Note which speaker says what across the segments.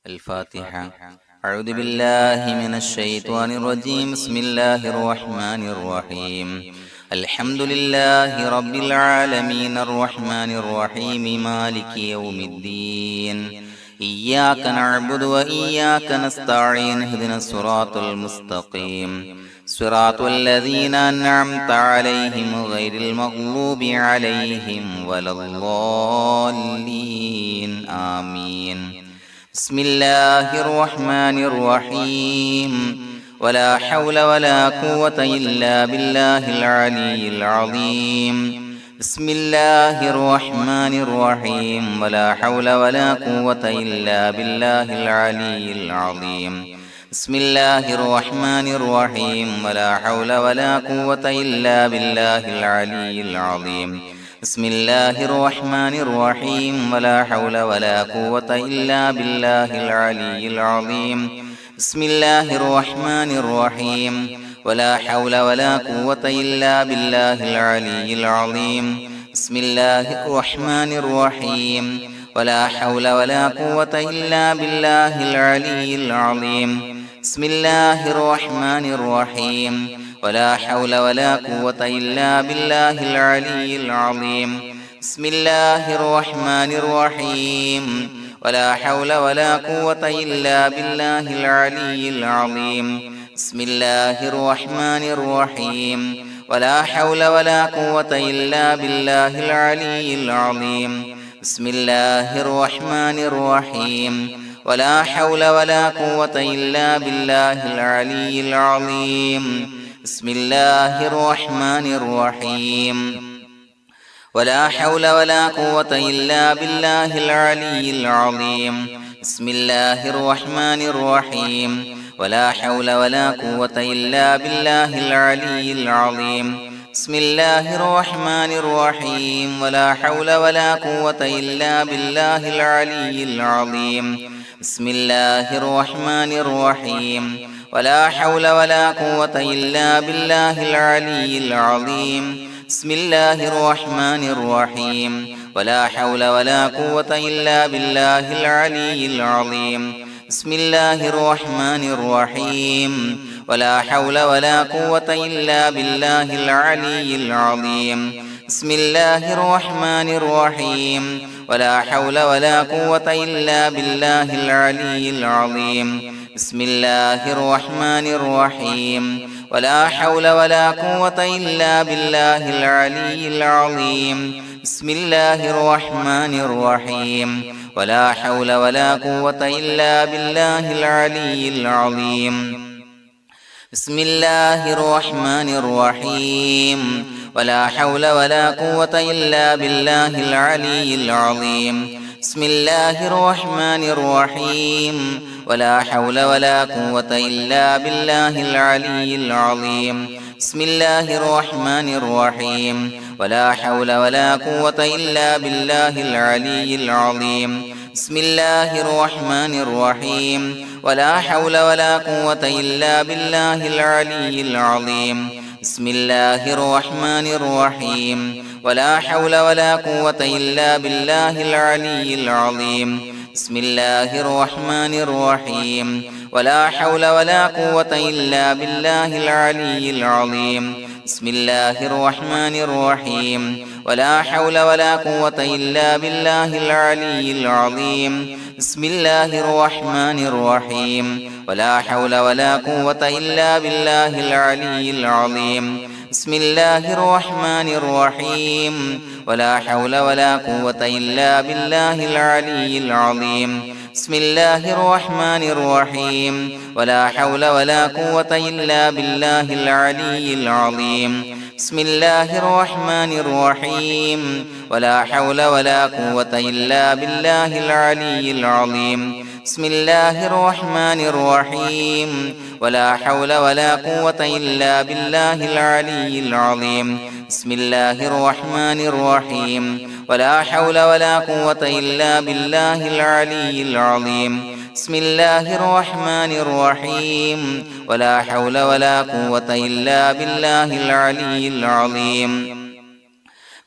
Speaker 1: الفاتحة. أعوذ بالله من الشيطان الرجيم. بسم الله الرحمن الرحيم. الحمد لله رب العالمين الرحمن الرحيم مالك يوم الدين. إياك نعبد وإياك نستعين. اهدنا الصراط المستقيم صراط الذين أنعمت عليهم غير المغضوب عليهم ولا الضالين آمين. بسم الله الرحمن الرحيم. ولا حول ولا قوة إلا بالله العلي العظيم. بسم الله الرحمن الرحيم. ولا حول ولا قوة إلا بالله العلي العظيم. بسم الله الرحمن الرحيم. ولا حول ولا قوة إلا بالله العلي العظيم. بسم الله الرحمن الرحيم. ولا حول ولا قوة إلا بالله العلي العظيم. بسم الله الرحمن الرحيم. ولا حول ولا قوة إلا بالله العلي العظيم. بسم الله الرحمن الرحيم. ولا حول ولا قوة إلا بالله العلي العظيم. بسم الله الرحمن الرحيم. ولا حول ولا قوة إلا بالله العلي العظيم. بسم الله الرحمن الرحيم. ولا حول ولا قوة إلا بالله العلي العظيم. بسم الله الرحمن الرحيم. ولا حول ولا قوة إلا بالله العلي العظيم. بسم الله الرحمن الرحيم. ولا حول ولا قوة إلا بالله العلي العظيم. بسم الله الرحمن الرحيم. ولا حول ولا قوة إلا بالله العلي العظيم. بسم الله الرحمن الرحيم. ولا حول ولا قوة إلا بالله العلي العظيم. بسم الله الرحمن الرحيم. ولا حول ولا قوة إلا بالله العلي العظيم. بسم الله الرحمن الرحيم. ولا حول ولا قوة إلا بالله العلي العظيم. بسم الله الرحمن الرحيم. ولا حول ولا قوة إلا بالله العلي العظيم. بسم الله الرحمن الرحيم. ولا حول ولا قوة إلا بالله العلي العظيم. بسم الله الرحمن الرحيم. ولا حول ولا قوة إلا بالله العلي العظيم. بسم الله الرحمن الرحيم. ولا حول ولا قوة إلا بالله العلي العظيم. بسم الله الرحمن الرحيم. ولا حول ولا قوة إلا بالله العلي العظيم. بسم الله الرحمن الرحيم. ولا حول ولا قوة إلا بالله العلي العظيم. بسم الله الرحمن الرحيم. ولا حول ولا قوة إلا بالله العلي العظيم. بسم الله الرحمن الرحيم. ولا حول ولا قوة إلا بالله العلي العظيم. بسم الله الرحمن الرحيم. ولا حول ولا قوة إلا بالله العلي العظيم. بسم الله الرحمن الرحيم. ولا حول ولا قوة إلا بالله العلي العظيم. بسم الله الرحمن الرحيم. ولا حول ولا قوة إلا بالله العلي العظيم. بسم الله الرحمن الرحيم. ولا حول ولا قوة إلا بالله العلي العظيم. بسم الله الرحمن الرحيم. ولا حول ولا قوة إلا بالله العلي العظيم. بسم الله الرحمن الرحيم. ولا حول ولا قوة إلا بالله العلي العظيم. بسم الله الرحمن الرحيم. ولا حول ولا قوة إلا بالله العلي العظيم. بسم الله الرحمن الرحيم. ولا حول ولا قوة إلا بالله العلي العظيم. بسم الله الرحمن الرحيم. ولا حول ولا قوة إلا بالله العلي العظيم. بسم الله الرحمن الرحيم. ولا حول ولا قوة إلا بالله العلي العظيم. بسم الله الرحمن الرحيم. ولا حول ولا قوة إلا بالله العلي العظيم.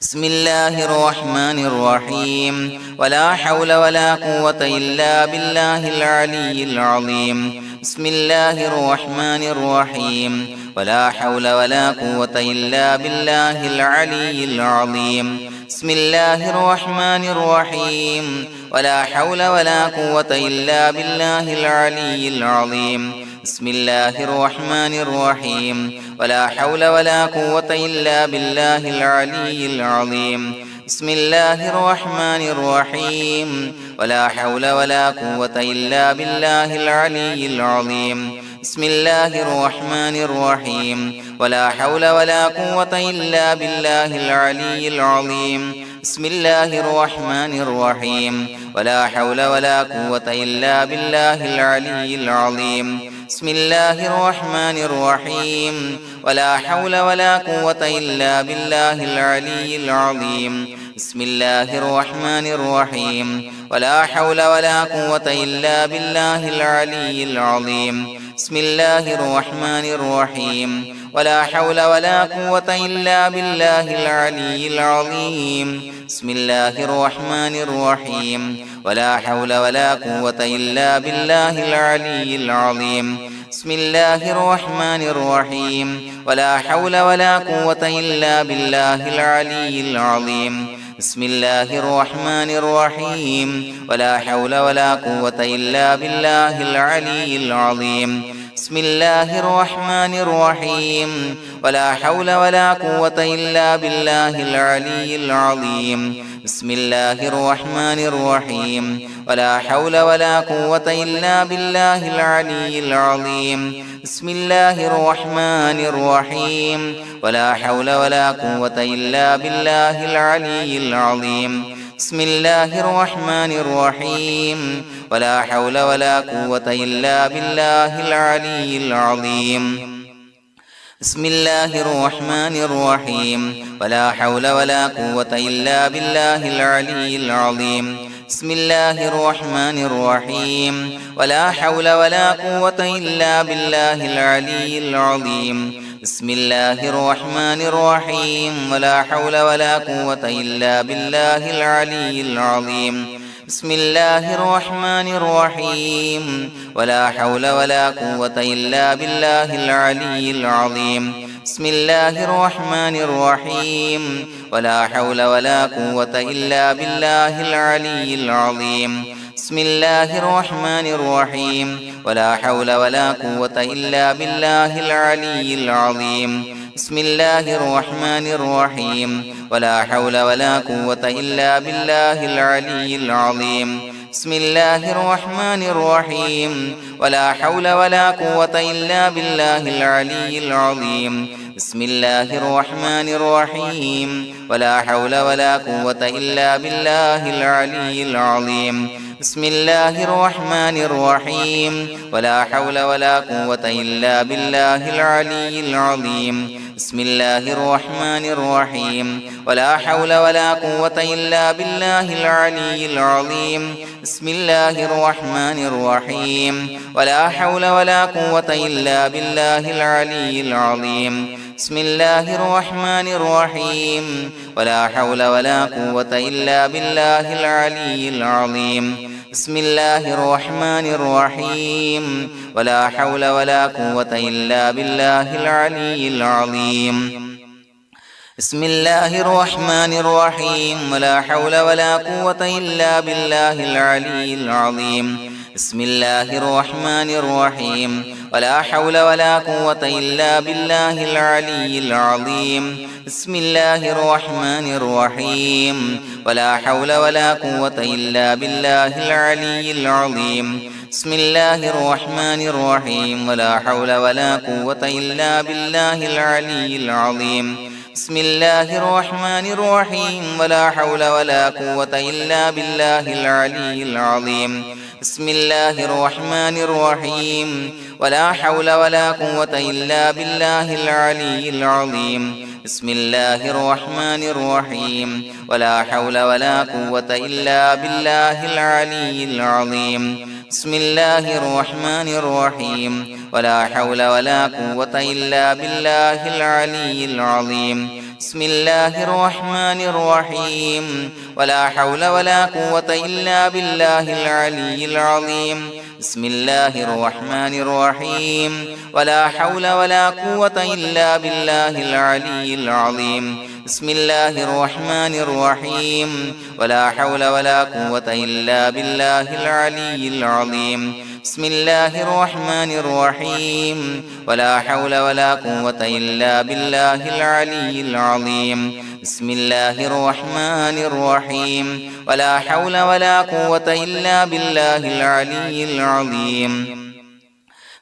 Speaker 1: بسم الله الرحمن الرحيم ولا حول ولا قوة إلا بالله العلي العظيم بسم الله الرحمن الرحيم ولا حول ولا قوة إلا بالله العلي العظيم بسم الله الرحمن الرحيم ولا حول ولا قوة إلا بالله العلي العظيم بسم الله الرحمن الرحيم ولا حول ولا قوة إلا بالله العلي العظيم بسم الله الرحمن الرحيم ولا حول ولا قوة إلا بالله العلي العظيم بسم الله الرحمن الرحيم ولا حول ولا قوة إلا بالله العلي العظيم بسم الله الرحمن الرحيم ولا حول ولا قوة إلا بالله العلي العظيم بسم الله الرحمن الرحيم ولا حول ولا قوة إلا بالله العلي العظيم بسم الله الرحمن الرحيم ولا حول ولا قوة إلا بالله العلي العظيم بسم الله الرحمن الرحيم ولا حول ولا قوة إلا بالله العلي العظيم بسم الله الرحمن الرحيم ولا حول ولا قوة إلا بالله العلي العظيم بسم الله الرحمن الرحيم ولا حول ولا قوة إلا بالله العلي العظيم بسم الله الرحمن الرحيم ولا حول ولا قوة إلا بالله العلي العظيم بسم الله الرحمن الرحيم ولا حول ولا قوة إلا بالله العلي العظيم بسم الله الرحمن الرحيم ولا حول ولا قوة إلا بالله العلي العظيم بسم الله الرحمن الرحيم ولا حول ولا قوة إلا بالله العلي العظيم بسم الله الرحمن الرحيم ولا حول ولا قوة إلا بالله العلي العظيم بسم الله الرحمن الرحيم ولا حول ولا قوة إلا بالله العلي العظيم بسم الله الرحمن الرحيم ولا حول ولا قوة إلا بالله العلي العظيم بسم الله الرحمن الرحيم ولا حول ولا قوة إلا بالله العلي العظيم بسم الله الرحمن الرحيم ولا حول ولا قوة إلا بالله العلي العظيم بسم الله الرحمن الرحيم ولا حول ولا قوة إلا بالله العلي العظيم بسم الله الرحمن الرحيم ولا حول ولا قوة إلا بالله العلي العظيم بسم الله الرحمن الرحيم ولا حول ولا قوة إلا بالله العلي العظيم بسم الله الرحمن الرحيم ولا حول ولا قوة إلا بالله العلي العظيم بسم الله الرحمن الرحيم ولا حول ولا قوة إلا بالله العلي العظيم بسم الله الرحمن الرحيم ولا حول ولا قوة إلا بالله العلي العظيم بسم الله الرحمن الرحيم ولا حول ولا قوة إلا بالله العلي العظيم بسم الله الرحمن الرحيم ولا حول ولا قوة إلا بالله العلي العظيم بسم الله الرحمن الرحيم ولا حول ولا قوة إلا بالله العلي العظيم بسم الله الرحمن الرحيم ولا حول ولا قوة إلا بالله العلي العظيم بسم الله الرحمن الرحيم ولا حول ولا قوة إلا بالله العلي العظيم بسم الله الرحمن الرحيم ولا حول ولا قوة إلا بالله العلي العظيم بسم الله الرحمن الرحيم ولا حول ولا قوة إلا بالله العلي العظيم بسم الله الرحمن الرحيم ولا حول ولا قوة إلا بالله العلي العظيم بسم الله الرحمن الرحيم ولا حول ولا قوة إلا بالله العلي العظيم بسم الله الرحمن الرحيم ولا حول ولا قوة إلا بالله العلي العظيم بسم الله الرحمن الرحيم ولا حول ولا قوة إلا بالله العلي العظيم بسم الله الرحمن الرحيم ولا حول ولا قوة إلا بالله العلي العظيم بسم الله الرحمن الرحيم ولا حول ولا قوة إلا بالله العلي العظيم بسم الله الرحمن الرحيم ولا حول ولا قوة إلا بالله العلي العظيم بسم الله الرحمن الرحيم ولا حول ولا قوة إلا بالله العلي العظيم بسم الله الرحمن الرحيم ولا حول ولا قوة إلا بالله العلي العظيم بسم الله الرحمن الرحيم ولا حول ولا قوة إلا بالله العلي العظيم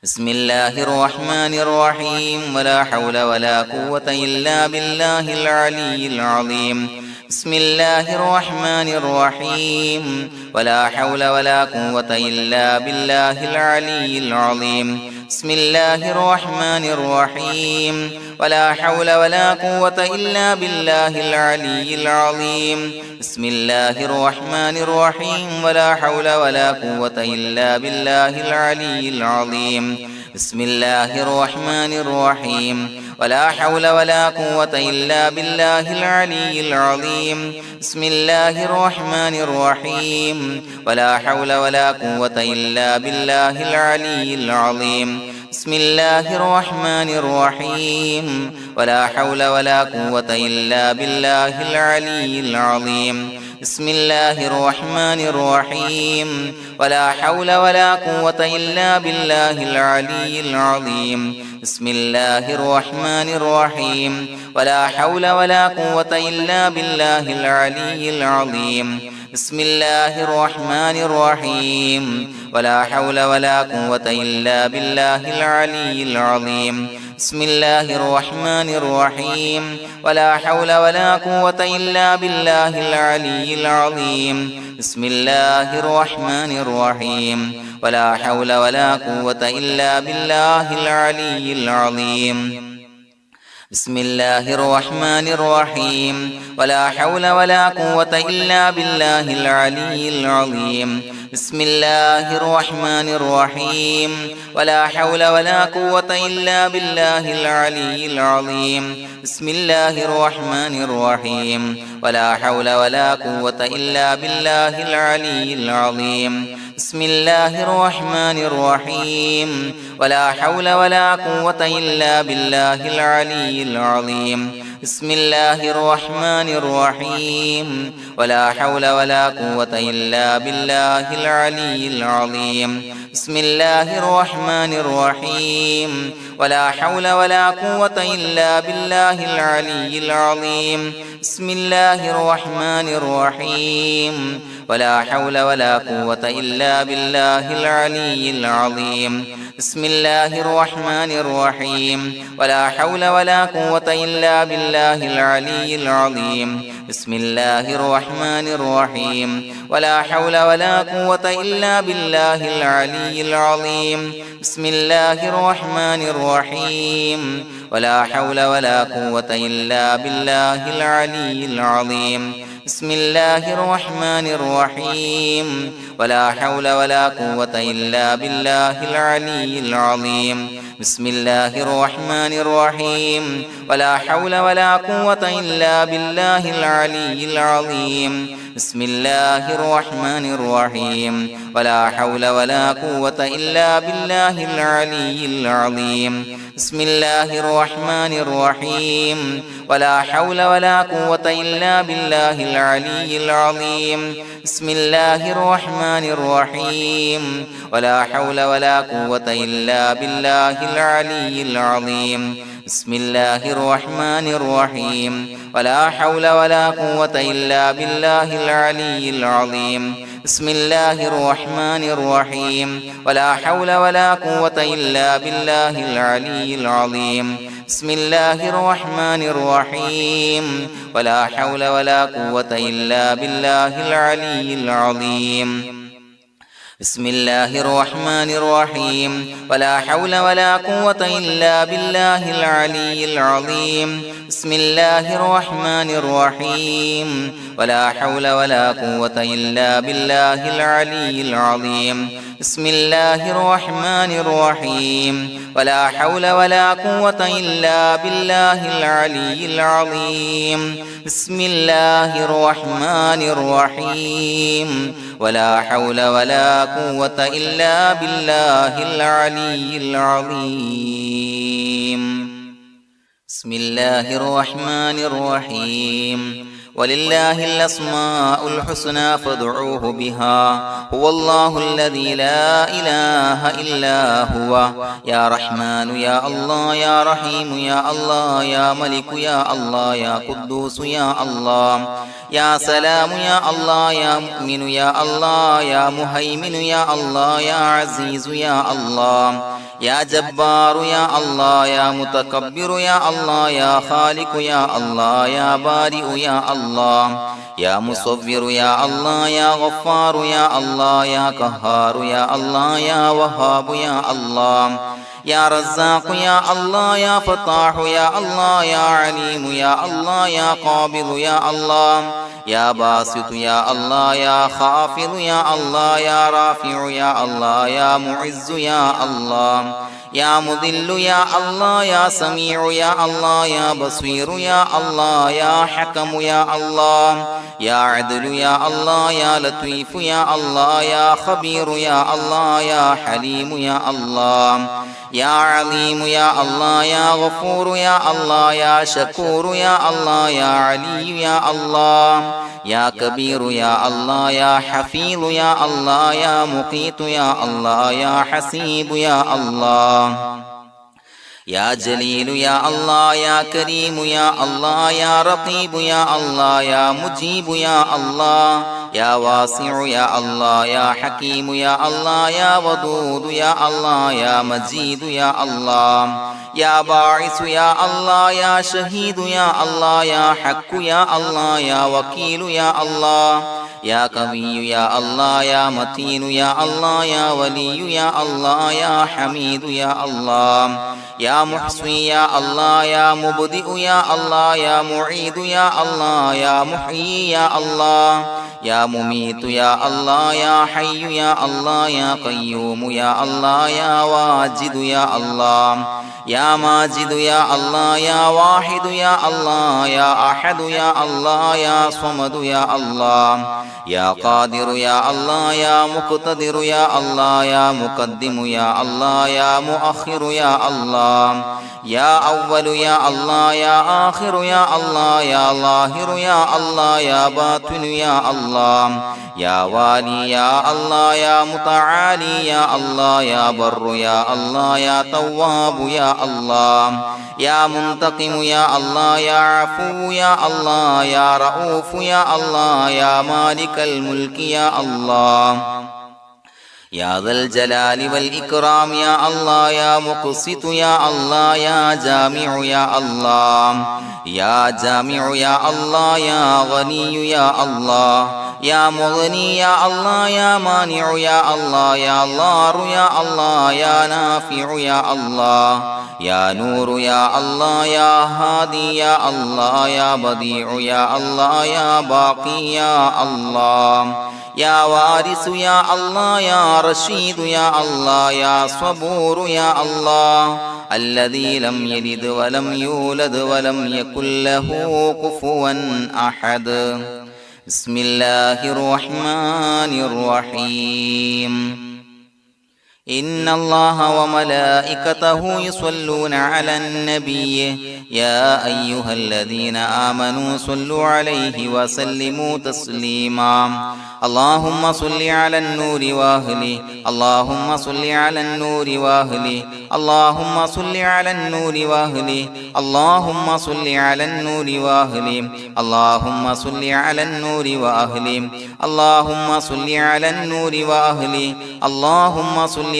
Speaker 1: بسم الله الرحمن الرحيم ولا حول ولا قوة إلا بالله العلي العظيم بسم الله الرحمن الرحيم ولا حول ولا قوة إلا بالله العلي العظيم بسم الله الرحمن الرحيم ولا حول ولا قوة إلا بالله العلي العظيم بسم الله الرحمن الرحيم ولا حول ولا قوة إلا بالله العلي العظيم بسم الله الرحمن الرحيم ولا حول ولا قوة إلا بالله العلي العظيم بسم الله الرحمن الرحيم ولا حول ولا قوة إلا بالله العلي العظيم بسم الله الرحمن الرحيم ولا حول ولا قوة إلا بالله العلي العظيم بسم الله الرحمن الرحيم ولا حول ولا قوة إلا بالله العلي العظيم بسم الله الرحمن الرحيم ولا حول ولا قوة إلا بالله العلي العظيم بسم الله الرحمن الرحيم ولا حول ولا قوة إلا بالله العلي العظيم بسم الله الرحمن الرحيم ولا حول ولا قوة إلا بالله العلي العظيم بسم الله الرحمن الرحيم ولا حول ولا قوة إلا بالله العلي العظيم بسم الله الرحمن الرحيم ولا حول ولا قوة إلا بالله العلي العظيم بسم الله الرحمن الرحيم ولا حول ولا قوة إلا بالله العلي العظيم بسم الله الرحمن الرحيم ولا حول ولا قوة إلا بالله العلي العظيم بسم الله الرحمن الرحيم ولا حول ولا قوة إلا بالله العلي العظيم بسم الله الرحمن الرحيم ولا حول ولا قوة إلا بالله العلي العظيم بسم الله الرحمن الرحيم ولا حول ولا قوة إلا بالله العلي العظيم بسم الله الرحمن الرحيم ولا حول ولا قوة إلا بالله العلي العظيم بسم الله الرحمن الرحيم ولا حول ولا قوة إلا بالله العلي العظيم بسم الله الرحمن الرحيم ولا حول ولا قوة إلا بالله العلي العظيم بسم الله الرحمن الرحيم ولا حول ولا قوة إلا بالله العلي العظيم بسم الله الرحمن الرحيم ولا حول ولا قوة إلا بالله العلي العظيم بسم الله الرحمن الرحيم ولا حول ولا قوة إلا بالله العلي العظيم بسم الله الرحمن الرحيم ولا حول ولا قوة إلا بالله العلي العظيم بسم الله الرحمن الرحيم ولا حول ولا قوة إلا بالله العلي العظيم بسم الله الرحمن الرحيم ولا حول ولا قوة إلا بالله العلي العظيم بسم الله الرحمن الرحيم ولا حول ولا قوة إلا بالله العلي العظيم بسم الله الرحمن الرحيم ولا حول ولا قوة إلا بالله العلي العظيم بسم الله الرحمن الرحيم ولا حول ولا قوة إلا بالله العلي العظيم بسم الله الرحمن الرحيم ولا حول ولا قوة إلا بالله العلي العظيم بسم الله الرحمن الرحيم ولا حول ولا قوة إلا بالله العلي العظيم بسم الله الرحمن الرحيم ولا حول ولا قوة إلا بالله العلي العظيم بسم الله الرحمن الرحيم ولا حول ولا قوة إلا بالله العلي العظيم بسم الله الرحمن الرحيم ولله الأسماء الحسنى فادعوه بها هو الله الذي لا إله إلا هو يا رحمن يا الله يا رحيم يا الله يا ملك يا الله يا قدوس يا الله يا سلام يا الله يا مؤمن يا الله يا مهيمن يا الله يا عزيز يا الله يا جبار يا الله يا متكبر يا الله يا خالق يا الله يا بارئ يا الله يا مصور يا الله يا غفار يا الله يا قهار يا الله يا وهاب يا الله يا رزاق يا الله يا فتاح يا الله يا عليم يا الله يا قابض يا الله يا باسط يا الله يا خافض يا الله يا رافع يا الله يا معز يا الله يا مذل يا الله يا سميع يا الله يا بصير يا الله يا حكم يا الله يا عدل يا الله يا لطيف يا الله يا خبير يا الله يا حليم يا الله يا عليم يا الله يا غفور يا الله يا شكور يا الله يا علي يا الله يا كبير يا الله يا حفيظ يا الله يا مقيت يا الله يا حسيب يا الله يا جليل يا الله يا كريم يا الله يا رقيب يا الله يا مجيب يا الله يا واسع يا الله يا حكيم يا الله يا ودود يا الله يا مجيد يا الله يا باعث يا الله يا شهيد يا الله يا حق يا الله يا وكيل يا الله يا قوي يا الله يا متين يا الله يا ولي يا الله يا حميد يا الله يا محصي يا الله يا مبدئ يا الله يا معيد يا الله يا محيي يا الله يا مميت يا الله يا حي يا الله يا قيوم يا الله يا واجد يا الله يا ماجد يا الله يا واحد يا الله يا أحد يا الله يا صمد يا الله يا قادر يا الله يا مقتدر يا الله يا مقدم يا الله يا مؤخر يا الله يا أول يا الله يا آخر يا الله يا ظاهر يا الله يا باطن يا الله يا والي يا الله يا متعالي يا الله يا بر يا الله يا تواب يا الله يا منتقم يا الله يا عفو يا الله يا رؤوف يا الله يا مالك الملك يا الله يا ذا الجلال والإكرام يا الله يا مقسط يا الله يا جامع يا الله يا جامع يا الله يا غني يا الله يا مغني يا الله يا مانع يا الله يا ضار يا الله يا نافع يا الله يا نور يا الله يا هادي يا الله يا بديع يا الله يا باقي يا الله يا وارث يا الله يا رشيد يا الله يا صبور يا الله الذي لم يلد ولم يولد ولم يكن له كفوا أحد بسم الله الرحمن الرحيم إن الله وملائكته يصلون على النبي يا أيها الذين آمنوا صلوا عليه وسلموا تسليما اللهم صل على النور وأهله اللهم صل على النور وأهله اللهم صل على النور وأهله اللهم صل على النور وأهله اللهم صل على النور وأهله اللهم صل على النور وأهله اللهم صل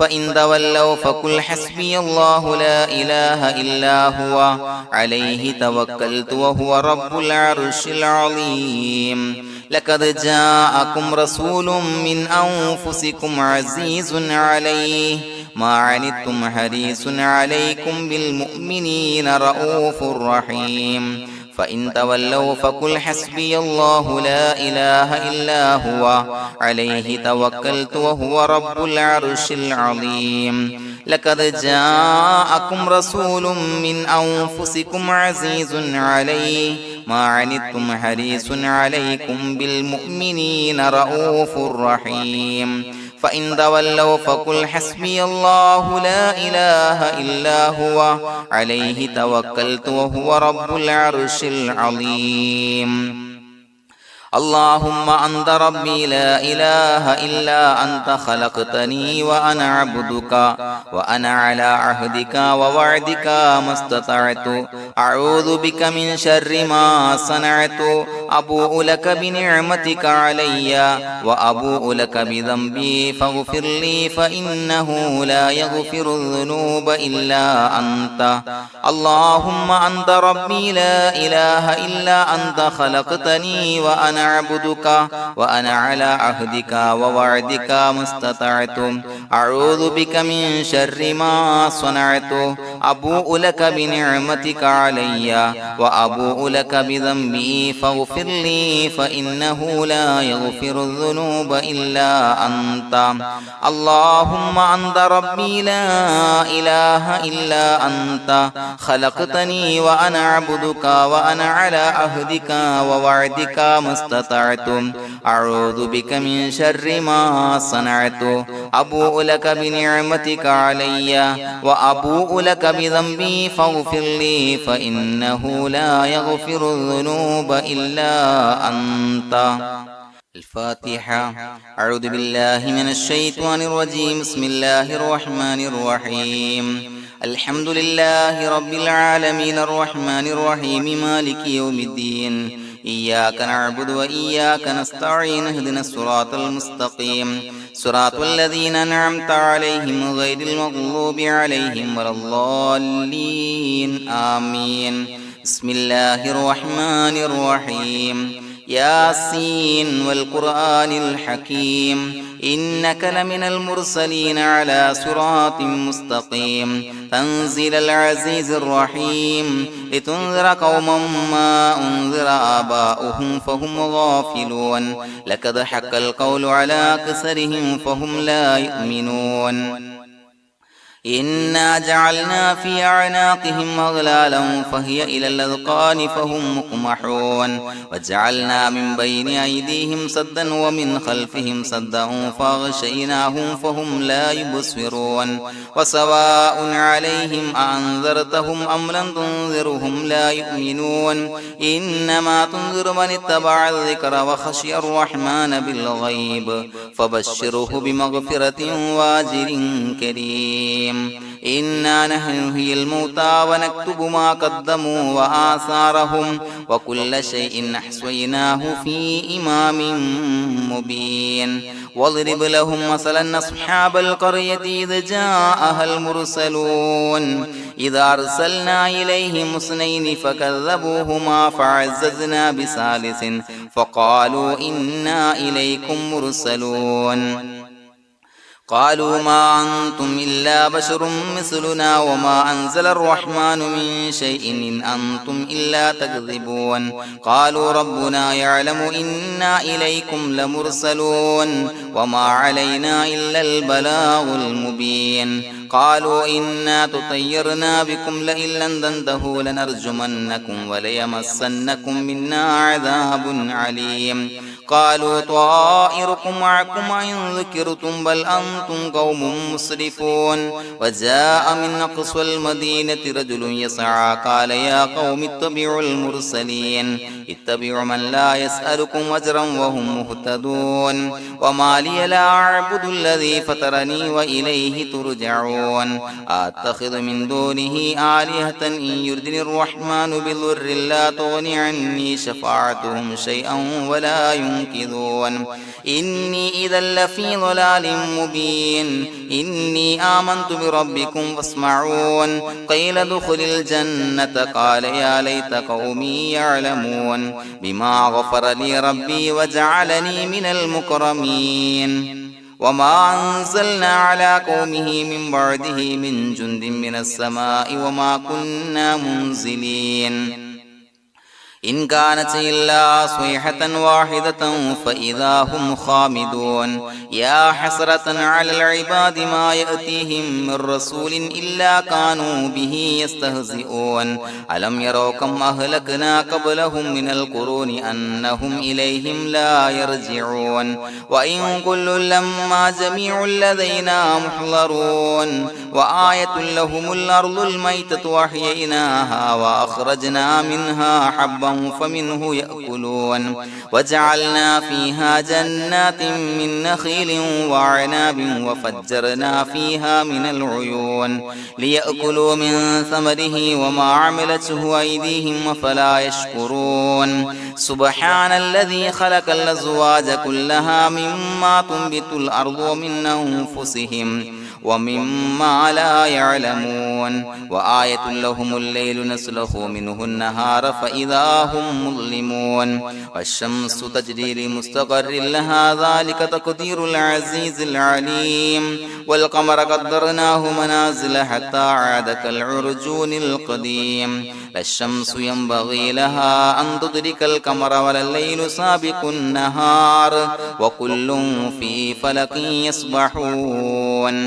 Speaker 1: فإن تولوا فقل حسبي الله لا إله إلا هو عليه توكلت وهو رب العرش العظيم لقد جاءكم رسول من أنفسكم عزيز عليه ما عنتم حريص عليكم بالمؤمنين رؤوف رحيم فإن تولوا فقل حسبي الله لا إله إلا هو عليه توكلت وهو رب العرش العظيم لقد جاءكم رسول من أنفسكم عزيز عليه ما عنتم حريص عليكم بالمؤمنين رؤوف رحيم فإن تولوا فقل حسبي الله لا إله إلا هو عليه توكلت وهو رب العرش العظيم اللهم أنت ربي لا إله إلا أنت خلقتني وأنا عبدك وأنا على عهدك ووعدك ما استطعت أعوذ بك من شر ما صنعت أبوء لك بنعمتك علي وأبوء لك بذنبي فاغفر لي فإنه لا يغفر الذنوب إلا أنت اللهم أنت ربي لا إله إلا أنت خلقتني وأنا عبدك وأنا على عهدك ووعدك ما استطعت أعوذ بك من شر ما صنعت أبوء لك بنعمتك علي وأبوء لك بذنبي فاغفر لي فإنه لا يغفر الذنوب إلا أنت اللهم أنت ربي لا إله إلا أنت خلقتني وأنا عبدك وأنا على عهدك ووعدك ما استطعت أعوذ بك من شر ما صنعت أبوء لك بنعمتك علي وأبوء لك بذنبي فاغفر لي فإنه لا يغفر الذنوب إلا أنت الفاتحة أعوذ بالله من الشيطان الرجيم بسم الله الرحمن الرحيم الحمد لله رب العالمين الرحمن الرحيم مالك يوم الدين إياك نعبد وإياك نستعين اهدنا الصراط المستقيم صراط الذين أنعمت عليهم غير المغضوب عليهم ولا الضالين آمين بسم الله الرحمن الرحيم ياسين والقرآن الحكيم إنك لمن المرسلين على صراط مستقيم تنزيل العزيز الرحيم لتنذر قوما ما أنذر آباؤهم فهم غافلون لقد حق القول على أكثرهم فهم لا يؤمنون إنا جعلنا في أعناقهم أغلالا فهي إلى الأذقان فهم مقمحون وجعلنا من بين أيديهم سدا ومن خلفهم سدا فأغشيناهم فهم لا يبصرون وسواء عليهم أأنذرتهم أم لم تنذرهم لا يؤمنون إنما تنذر من اتبع الذكر وخشي الرحمن بالغيب فبشره بمغفرة وأجر كريم إنا نحن نحيي الموتى ونكتب ما قدموا وآثارهم وكل شيء أحصيناه في إمام مبين واضرب لهم مثلا أصحاب القرية إذ جاءها المرسلون إذا أرسلنا إليهم اثنين فكذبوهما فعززنا بثالث فقالوا إنا إليكم مرسلون قالوا ما أنتم إلا بشر مثلنا وما أنزل الرحمن من شيء إن أنتم إلا تكذبون قالوا ربنا يعلم إنا إليكم لمرسلون وما علينا إلا البلاغ المبين قالوا إنا تطيرنا بكم لئن لم تنتهوا لنرجمنكم وليمسنكم منا عذاب عليم قالوا طائركم معكم إن ذكرتم بل أنتم قوم مسرفون وجاء من أقصى المدينة رجل يسعى قال يا قوم اتبعوا المرسلين اتبعوا من لا يسألكم أجرا وهم مهتدون وما لي لا أعبد الذي فطرني وإليه ترجعون يسمعون أتخذ من دونه آلهة إن يردني الرحمن بضر لا تغن عني شفاعتهم شيئا ولا ينقذون إني إذا لفي ضلال مبين إني آمنت بربكم فاسمعون قيل ادخل الجنة قال يا ليت قومي يعلمون بما غفر لي ربي وجعلني من المكرمين وما أنزلنا على قومه من بعده من جند من السماء وما كنا منزلين إن كانت إلا صيحة واحدة فإذا هم خامدون يا حسرة على العباد ما يأتيهم من رسول إلا كانوا به يستهزئون ألم يروا كم أهلكنا قبلهم من القرون أنهم إليهم لا يرجعون وإن كل لما جميع لدينا محضرون وآية لهم الأرض الميتة وأحييناها وأخرجنا منها حبا فمنه يأكلون وجعلنا فيها جنات من نخيل وعناب وفجرنا فيها من العيون ليأكلوا من ثمره وما عملته أيديهم فلا يشكرون سبحان الذي خلق الأزواج كلها مما تنبت الأرض ومن أنفسهم ومما لا يعلمون وآية لهم الليل نسلخ منه النهار فإذا هم مظلمون والشمس تجري لمستقر لها ذلك تقدير العزيز العليم والقمر قدرناه منازل حتى عاد كالعرجون القديم لا الشمس ينبغي لها أن تدرك القمر ولا الليل سابق النهار وكل في فلك يسبحون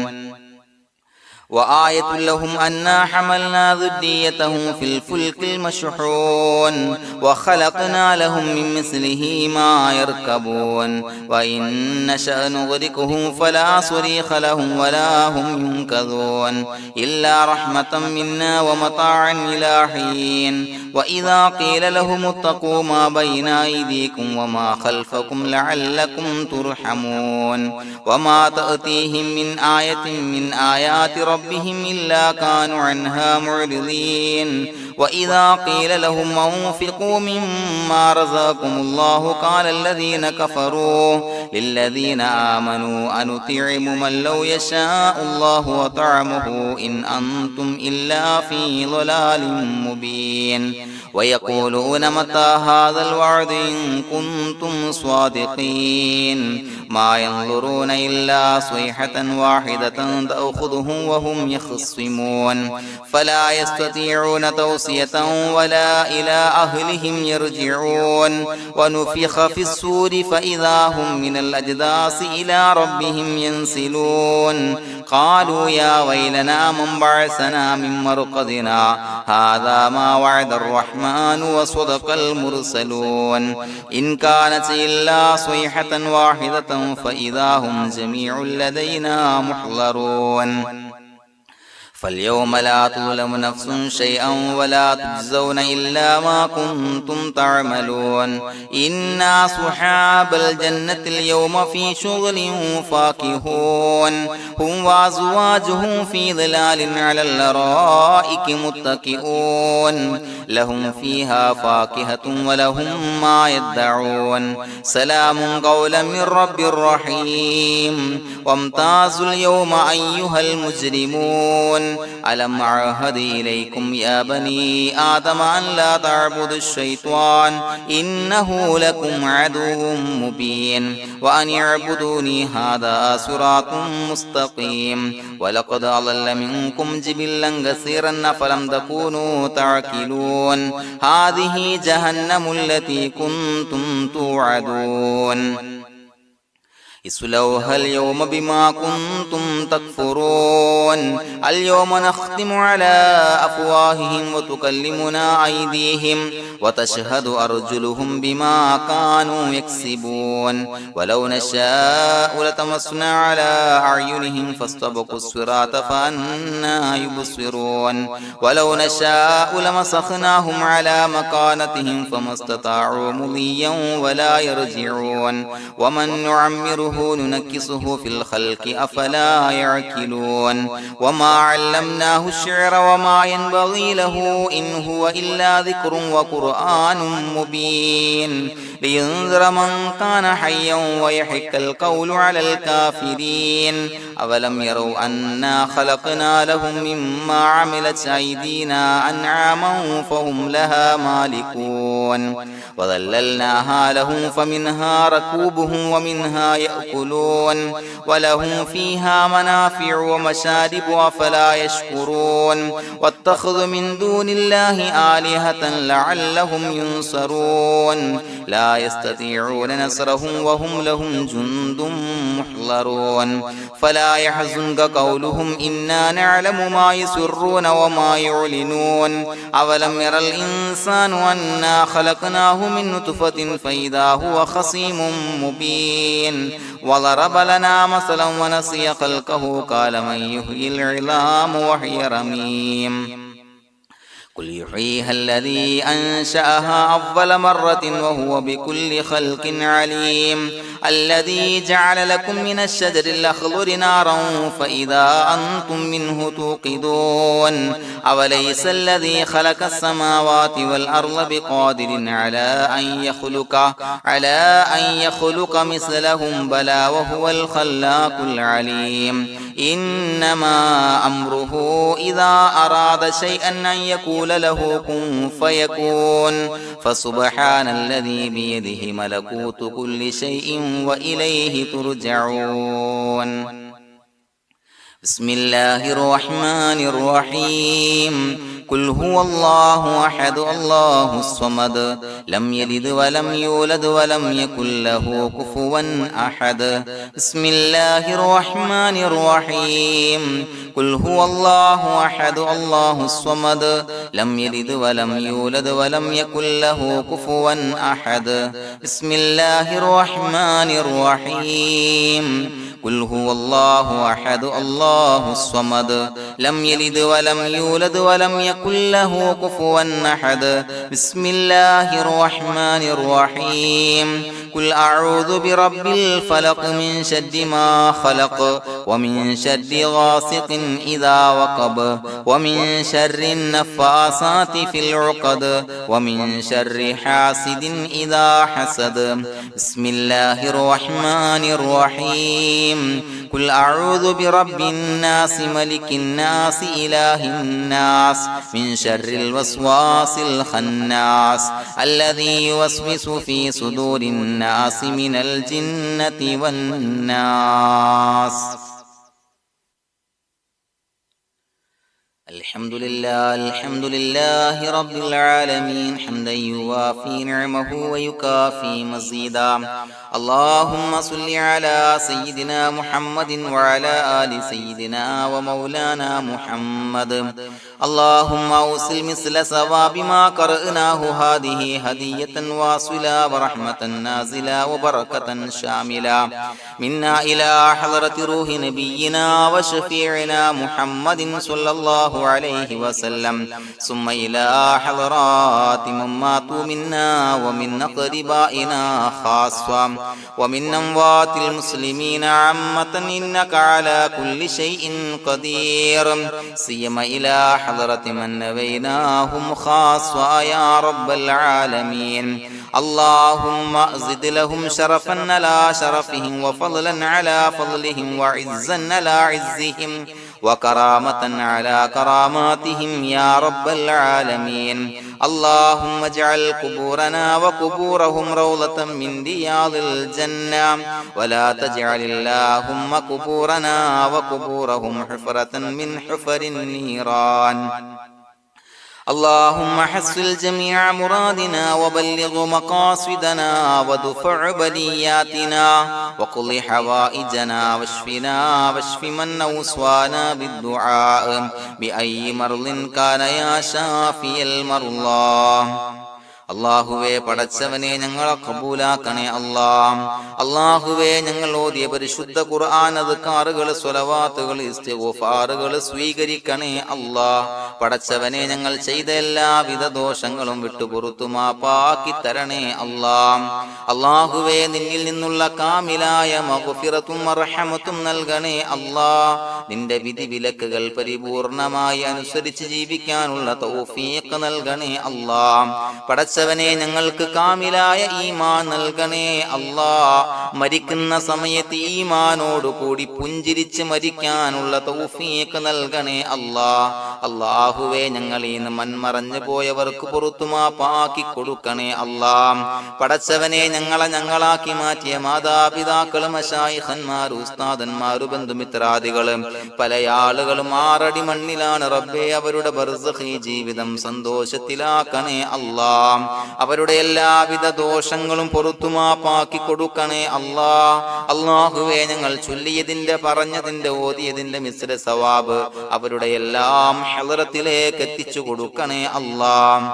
Speaker 1: وآية لهم أنا حملنا ذريتهم في الفلك المشحون وخلقنا لهم من مثله ما يركبون وإن نشأ نغرقهم فلا صريخ لهم ولا هم ينقذون إلا رحمة منا ومتاعا إلى حين وإذا قيل لهم اتقوا ما بين أيديكم وما خلفكم لعلكم ترحمون وما تأتيهم من آية من آيات ربهم إلا كانوا عنها معرضين وإذا قيل لهم أنفقوا مما رزقكم الله قال الذين كفروا للذين آمنوا أنطعم من لو يشاء الله وطعمه إن أنتم إلا في ضلال مبين ويقولون متى هذا الوعد إن كنتم صادقين ما ينظرون إلا صيحة واحدة تأخذهم وهم يخصمون فلا يستطيعون توصية ولا إلى أهلهم يرجعون ونفخ في الصور فإذا هم من الأجداث إلى ربهم ينسلون قالوا يا ويلنا من بعثنا من مرقدنا هذا ما وعد الرحمن وصدق المرسلون إن كانت إلا صيحة واحدة فإذا هم جميع لدينا محضرون فاليوم لا تظلم نفس شيئا ولا تجزون إلا ما كنتم تعملون إنا أصحاب الجنة اليوم في شغل فاكهون هم وأزواجهم في ظلال على الأرائك متكئون لهم فيها فاكهة ولهم ما يدعون سلام قولا من رب رحيم وامتازوا اليوم أيها المجرمون ألم أعهد إليكم يا بني آدم أن لا تعبدوا الشيطان إنه لكم عدو مبين وأن اعبدوني هذا صراط مستقيم ولقد أضل منكم جبلا كثيرا فلم تكونوا تعقلون هذه جهنم التي كنتم توعدون اصلوها اليوم بما كنتم تكفرون اليوم نختم على أفواههم وتكلمنا أيديهم وتشهد أرجلهم بما كانوا يكسبون ولو نشاء لتمسنا على أعينهم فاستبقوا الصراط فأنا يبصرون ولو نشاء لمسخناهم على مكانتهم فما استطاعوا مضيا ولا يرجعون ومن نعمره ننكسه في الخلق أفلا يعقلون وما علمناه الشعر وما ينبغي له إن هو إلا ذكر وقرآن مبين لينذر من كان حيا ويحق القول على الكافرين أولم يروا أنا خلقنا لهم مما عملت أيدينا أنعاما فهم لها مالكون وظللناها لهم فمنها ركوبهم ومنها يأكلون ولهم فيها منافع ومشارب أفلا يشكرون واتخذوا من دون الله آلهة لعلهم ينصرون لا يستطيعون نصرهم وهم لهم جند محضرون فلا يحزنك قولهم إنا نعلم ما يسرون وما يعلنون أولم ير الإنسان أنا خلقناه من نطفة فإذا هو خصيم مبين وضرب لنا مثلا ونسي خلقه قال من يحيي العظام وهي رميم قل يحييها الذي أنشأها أول مرة وهو بكل خلق عليم الذي جعل لكم من الشجر الأخضر نارا فإذا أنتم منه توقدون أوليس الذي خلق السماوات والأرض بقادر على أن يخلق مثلهم بلى وهو الخلاق العليم إنما أمره إذا أراد شيئا أن يقول له كن فيكون فسبحان الذي بيده ملكوت كل شيء وإليه ترجعون بسم الله الرحمن الرحيم قل هو الله أحد الله الصمد لم يلد ولم يولد ولم يكن له كفوا أحد بسم الله الرحمن الرحيم قل هو الله أحد الله الصمد لم يلد ولم يولد ولم يكن له كفوا أحد بسم الله الرحمن الرحيم قل هو الله أحد الله الصمد لم يلد ولم يولد ولم يكن له كفوا أحد بسم الله الرحمن الرحيم قل أعوذ برب الفلق من شر ما خلق ومن شر غاسق إذا وقب ومن شر النفاثات في العقد ومن شر حاسد إذا حسد بسم الله الرحمن الرحيم قل أعوذ برب الناس ملك الناس إله الناس من شر الوسواس الخناس الذي يوسوس في صدور الناس من الجنة والناس الحمد لله رب العالمين حمدا يوافي نعمه ويكافي مزيدا اللهم صل على سيدنا محمد وعلى آل سيدنا ومولانا محمد اللهم أوصل مثل ثواب ما قرأناه هذه هدية واصلة ورحمة نازلة وبركة شاملة منا إلى حضرة روح نبينا وشفيعنا محمد صلى الله عليه وسلم ثم إلى حضرات من ماتوا منا ومن أقربائنا خاصة ومن أموات المسلمين عامة إنك على كل شيء قدير سيما إلى حضرة من نبيناهم خاصة يا رب العالمين اللهم زد لهم شرفا على شرفهم وفضلا على فضلهم وعزا على عزهم وكرامة على كراماتهم يا رب العالمين اللهم اجعل قبورنا وقبورهم روضة من رياض الجنة ولا تجعل اللهم قبورنا وقبورهم حفرة من حفر النيران اللهم حصل جميع مرادنا وبلغ مقاصدنا ودفع بلياتنا وقض حوائجنا واشفنا واشف من أوصانا بالدعاء بأي مرض كان يا شافي المرضى അല്ലാഹുവേ പടച്ചവനെ ഞങ്ങളെ ഖബൂലാക്കണേ അല്ലാഹ്. അല്ലാഹുവേ ഞങ്ങൾ ഓതിയ പരിശുദ്ധ ഖുർആൻ അദ്കാറുകൾ സ്വലവാത്തുകൾ ഇസ്തിഗ്ഫാറുകൾ സ്വീകരിക്കണേ അല്ലാഹ്. പടച്ചവനെ ഞങ്ങൾ ചെയ്ത എല്ലാവിധ ദോഷങ്ങളും വിട്ടുപുറത്തു മാപ്പാക്കി തരണേ അല്ലാഹ്. അല്ലാഹുവേ നിന്നിൽ നിന്നുള്ള കാമിലായ മഗ്ഫിറത്തും റഹ്മത്തും നൽകണേ അല്ലാഹ്. നിന്റെ വിധി വിലക്കുകൾ പരിപൂർണമായി അനുസരിച്ച് ജീവിക്കാനുള്ള തൗഫീഖ് നൽകണേ അല്ലാഹ്. പടച്ചവനെ ഞങ്ങൾക്ക് കാമിലായ ഈമാൻ നൽകണേ അല്ലാഹ്. മരിക്കുന്ന സമയത്ത് ഈമാനോട് കൂടി പുഞ്ചിരിച്ച് മരിക്കാനുള്ള തൗഫീഖ് നൽകണേ അല്ലാഹ്. അല്ലാഹുവേ ഞങ്ങളിൽ നിന്ന് മൺമറഞ്ഞു പോയവർക്ക് പുറത്തു മാപ്പാക്കി കൊടുക്കണേ അല്ലാഹ്. പടച്ചവനെ ഞങ്ങളാക്കി മാറ്റിയ മാതാപിതാക്കളും മശായിഖന്മാരും ഉസ്താദന്മാരും ബന്ധുമിത്രാദികളും പല ആളുകളും 6 അടി മണ്ണിലാണ് റബ്ബേ. അവരുടെ ബർസഖി ജീവിതം സന്തോഷത്തിലാക്കണേ അല്ലാഹ്. അവരുടെ എല്ലാവിധ ദോഷങ്ങളും പുറത്തു മാപ്പാക്കി കൊടുക്കണേ അല്ലാഹ്. അല്ലാഹുവേ ഞങ്ങൾ ചൊല്ലിയതിന്റെ പറഞ്ഞതിന്റെ ഓതിയതിന്റെ മിശ്ര സവാബ് അവരുടെ എല്ലാം ഹളറത്തിലേക്ക് എത്തിച്ചു കൊടുക്കണേ അല്ലാഹ്.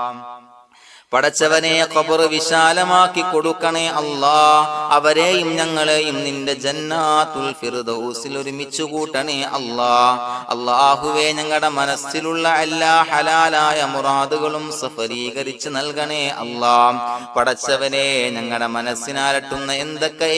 Speaker 1: പടച്ചവനെ ഖബർ വിശാലമാക്കി കൊടുക്കണേ അല്ലാഹ്. അവരെയും ഞങ്ങളെയും നിന്റെ ജന്നാത്തുൽ ഫിർദൗസിൽ ഒരുമിച്ച് കൂട്ടണേ അല്ലാഹ്. അല്ലാഹുവേ ഞങ്ങളുടെ മനസ്സിലുള്ള എല്ലാ ഹലാലായ മുറാദുകളും സഫലീകരിച്ച് നൽകണേ അല്ലാഹ്. പടച്ചവനെ ഞങ്ങളുടെ മനസ്സിനാലട്ടുന്ന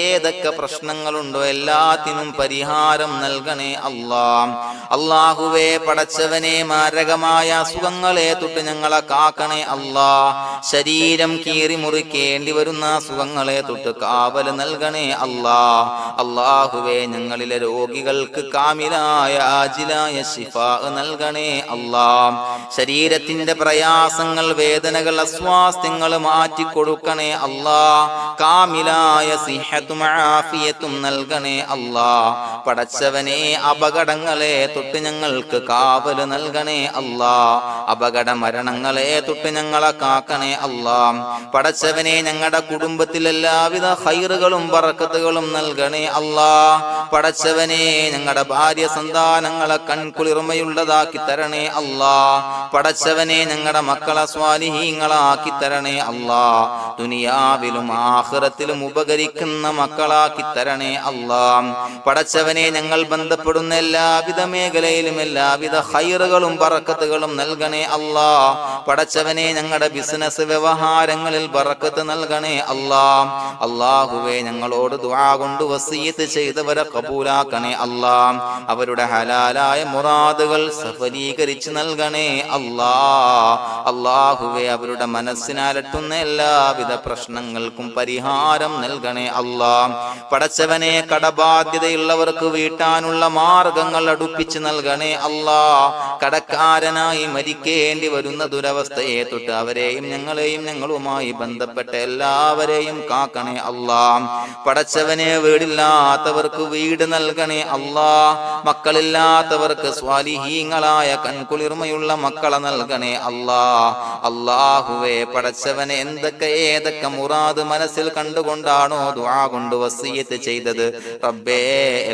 Speaker 1: ഏതൊക്കെ പ്രശ്നങ്ങളുണ്ടോ എല്ലാത്തിനും പരിഹാരം നൽകണേ അല്ലാഹ്. അല്ലാഹുവേ പടച്ചവനെ മാരകമായ അസുഖങ്ങളെ തൊട്ട് ഞങ്ങളെ കാക്കണേ അല്ലാഹ്. ശരീരം കീറി മുറിക്കേണ്ടി വരുന്ന അസുഖങ്ങളെ തൊട്ട് കാവല് നൽകണേ അല്ലാഹ്. അല്ലാഹുവേ ഞങ്ങളിലെ രോഗികൾക്ക് കാമിലായ ആജിലായ ശിഫാ നൽകണേ അല്ലാഹ്. ശരീരത്തിന്റെ പ്രയാസങ്ങൾ വേദനകൾ അസ്വാസ്ഥ്യങ്ങൾ മാറ്റിക്കൊടുക്കണേ അല്ലാഹ്. കാമിലായ സിഹത്തും ആഫിയത്തും നൽകണേ അല്ലാഹ്. പടച്ചവനെ അപകടങ്ങളെ തൊട്ട് ഞങ്ങൾക്ക് കാവല് നൽകണേ അല്ലാഹ്. അപകട മരണങ്ങളെ തൊട്ട് ഞങ്ങളെ കാക്കണേ അല്ലാഹ്. പടച്ചവനെ ഞങ്ങളുടെ കുടുംബത്തിൽ എല്ലാവിധ ഖൈറുകളും ബറക്കത്തുകളും നൽകണേ അല്ലാഹ്. പടച്ചവനെ ഞങ്ങളുടെ ഭാര്യ സന്താനങ്ങളെ കൺകുളിർമയുള്ളതാക്കി തരണേ അല്ലാഹ്. പടച്ചവനെ ഞങ്ങളുടെ മക്കളെ സ്വാലിഹീങ്ങളാക്കി തരണേ അല്ലാഹ്. ദുനിയാവിലും ആഖിറത്തിലും ഉപകരിക്കുന്ന മക്കളാക്കി തരണേ അല്ലാഹ്. പടച്ചവനെ ഞങ്ങൾ ബന്ധപ്പെടുന്ന എല്ലാവിധ മേഖലയിലും എല്ലാവിധ ഖൈറുകളും ബറക്കത്തുകളും നൽകണേ അല്ലാഹ്. പടച്ചവനെ ഞങ്ങളുടെ ബിസിനസ് വ്യവഹാരങ്ങളിൽ ബറക്കത്ത് നൽകണേ അല്ലാഹ്. അല്ലാഹുവേ ഞങ്ങളോട് ദുആ കൊണ്ട് വസിയത്ത് ചെയ്തവരെ ഖബൂലാക്കണേ അല്ലാഹ്. അവരുടെ ഹലാലായ മുറാദുകൾ സഫലീകരിച്ച് നൽകണേ അല്ലാഹ്. അല്ലാഹുവേ അവരുടെ മനസ്സിനാലട്ടുന്ന എല്ലാവിധ പ്രശ്നങ്ങൾക്കും പരിഹാരം നൽകണേ അല്ലാഹ്. പടച്ചവനെ കടബാധ്യതയുള്ളവർക്ക് വീട്ടാനുള്ള മാർഗങ്ങൾ അടുപ്പിച്ച് നൽകണേ അല്ലാഹ്. കടക്കാരനായി മരിക്കേണ്ടി വരുന്ന ദുരവസ്ഥയെ തൊട്ട് അവരെയും ഞങ്ങളെയും ഞങ്ങളുമായി ബന്ധപ്പെട്ട എല്ലാവരെയും കാക്കണേ അല്ലാഹ്. പടച്ചവനെ വീടില്ലാത്തവർക്ക് വീട് നൽകണേ അല്ലാഹ്. മക്കളില്ലാത്തവർക്ക് സ്വാലിഹീങ്ങളായ കൺകുളിർമയുള്ള മക്കളെ നൽകണേ അല്ലാഹ്. അല്ലാഹുവേ പടച്ചവനെ ഏതൊക്കെ മുറാദ് മനസ്സിൽ കണ്ടുകൊണ്ടാണോ ദുആ കൊണ്ട് വസിയത്ത് ചെയ്തത് റബ്ബേ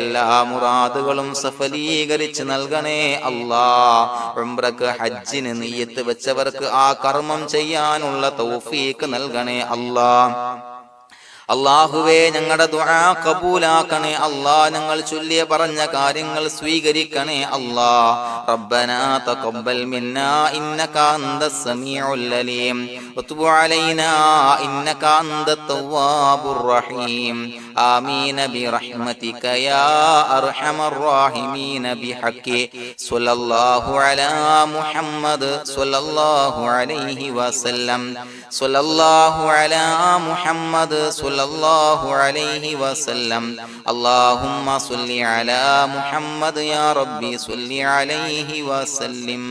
Speaker 1: എല്ലാ മുറാദുകളും സഫലീകരിച്ച് നൽകണേ അല്ലാഹ്. ഉംറക്ക് ഹജ്ജിന് നിയ്യത്ത് വെച്ചവർക്ക് ആ കർമ്മം ചെയ്യാനുള്ള തൗഫീഖ് നൽകണേ അല്ലാഹ്. അല്ലാഹുവേ ഞങ്ങളുടെ ദുആ ഖബൂലാക്കണേ അല്ലാഹ്. ഞങ്ങൾ ചൊല്ലിയ പറഞ്ഞ കാര്യങ്ങൾ സ്വീകരിക്കണേ അല്ലാഹ്. റബ്ബനാ തഖബ്ബൽ മിന്നാ ഇന്നക അന്തസ് സമീഉൽ അലീം വതുബ് അലൈനാ ഇന്നക അന്തത് തവ്വാബുർ റഹീം. ആമീൻ ബിറഹ്മതിക യാ അർഹമർ റഹീമീൻ ബിഹഖി സ്വല്ലല്ലാഹു അലാ മുഹമ്മദ് സ്വല്ലല്ലാഹു അലൈഹി വസല്ലം. സ്വല്ലല്ലാഹു അലാ മുഹമ്മദ് സ്വല്ലല്ലാഹു അലൈഹി വസല്ലം. അല്ലാഹുമ്മ സ്വല്ലി അലാ മുഹമ്മദ് യാ റബ്ബി സ്വല്ലി അലൈഹി വസല്ലം.